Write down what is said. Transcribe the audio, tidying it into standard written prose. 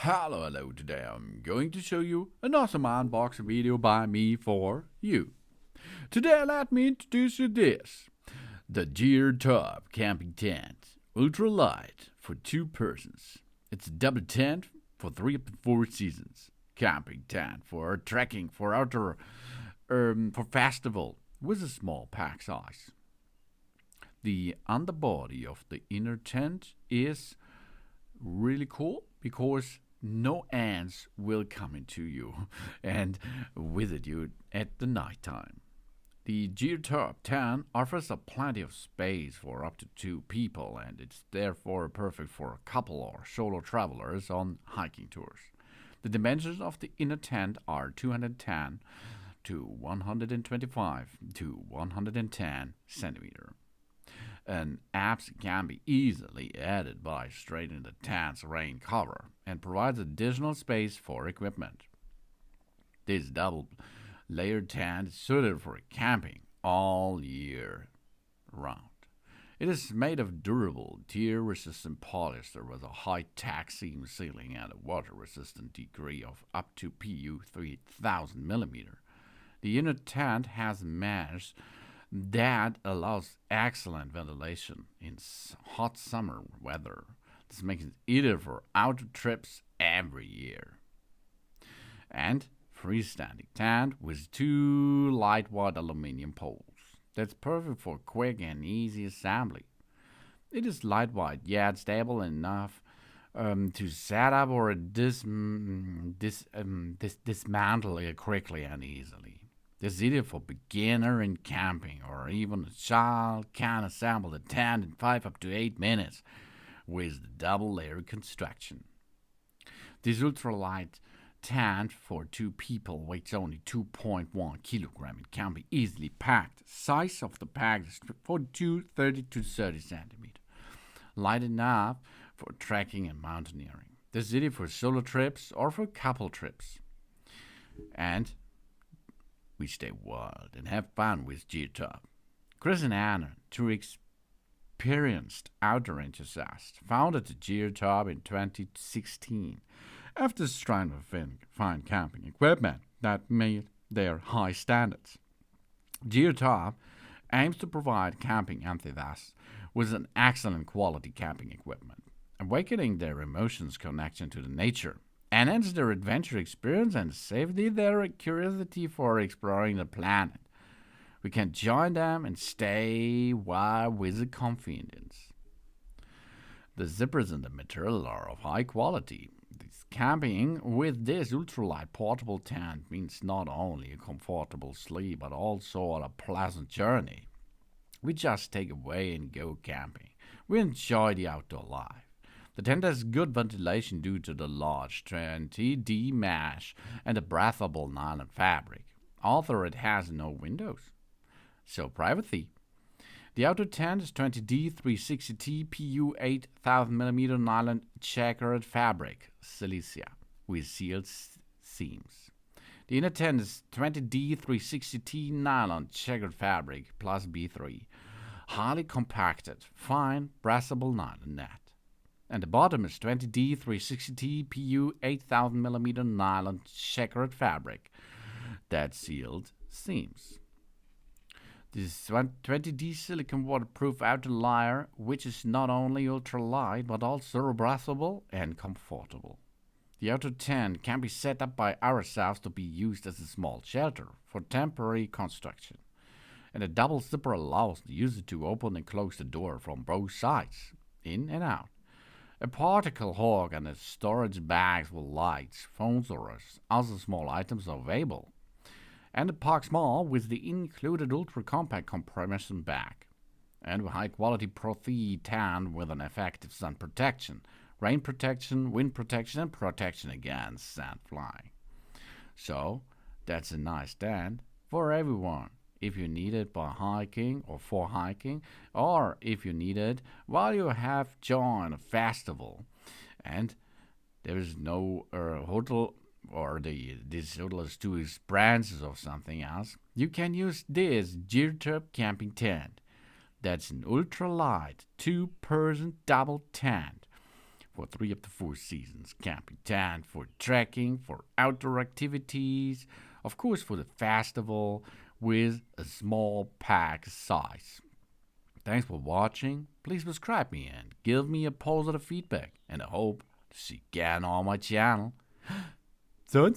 Hello, today I'm going to show you an awesome unboxing video by me for you. Today let me introduce you this. The GEERTOP camping tent, ultralight for 2 persons. It's a double tent for 3 up to 4 seasons. Camping tent for trekking, for outdoor, for festival with a small pack size. The underbody of the inner tent is really cool because no ants will come into you and visit you at the night time. The GEERTOP 10 offers a plenty of space for up to 2 people, and it's therefore perfect for a couple or solo travelers on hiking tours. The dimensions of the inner tent are 210 to 125 to 110 centimeter. An apps can be easily added by straightening the tent's rain cover and provides additional space for equipment. This double-layered tent is suited for camping all year round. It is made of durable, tear-resistant polyester with a high-tack seam ceiling and a water-resistant degree of up to PU 3000 mm. The inner tent has mesh that allows excellent ventilation in hot summer weather. This makes it ideal for outdoor trips every year. And freestanding tent with 2 lightweight aluminum poles. That's perfect for quick and easy assembly. It is lightweight yet stable enough to set up or dismantle it quickly and easily. This is ideal for beginner in camping, or even a child can assemble the tent in 5 up to 8 minutes with the double-layer construction. This ultralight tent for 2 people weighs only 2.1 kilogram. It can be easily packed. Size of the pack is 42, 30 to 30 centimeter. Light enough for trekking and mountaineering. This is ideal for solo trips or for couple trips. And we stay wild and have fun with GEERTOP. Chris and Anna, 2 experienced outdoor enthusiasts, founded the GEERTOP in 2016 after trying to find camping equipment that made their high standards. GEERTOP aims to provide camping enthusiasts with an excellent quality camping equipment, awakening their emotions connection to the nature, enhance their adventure experience and safety their curiosity for exploring the planet. We can join them and stay wild with the confidence. The zippers and the material are of high quality. Camping with this ultralight portable tent means not only a comfortable sleep but also a pleasant journey. We just take away and go camping. We enjoy the outdoor life. The tent has good ventilation due to the large 20D mesh and a breathable nylon fabric, although it has no windows. So privacy. The outdoor tent is 20D 360T PU 8000 mm nylon checkered fabric, silicea, with sealed seams. The inner tent is 20D 360T nylon checkered fabric plus B3, highly compacted, fine, breathable nylon net. And the bottom is 20D 360T PU 8000 mm nylon checkered fabric that sealed seams. This is 20D silicone waterproof outer layer, which is not only ultralight but also breathable and comfortable. The outer tent can be set up by ourselves to be used as a small shelter for temporary construction. And a double zipper allows the user to open and close the door from both sides, in and out. A particle hog and a storage bags with lights, phones or other small items are available. And a pack small with the included ultra-compact compression bag. And with high-quality Pro-3 tan with an effective sun protection, rain protection, wind protection, and protection against sand flying. So, that's a nice tent for everyone. If you need it by hiking or for hiking, or if you need it while you have joined a festival and there is no hotel or this hotel is too expensive or something else, you can use this GEERTOP camping tent. That's an ultralight 2-person double tent for 3 up to 4 seasons. Camping tent for trekking, for outdoor activities, of course for the festival with a small pack size. Thanks for watching. Please subscribe me and give me a positive feedback. And I hope to see you again on my channel. Sun.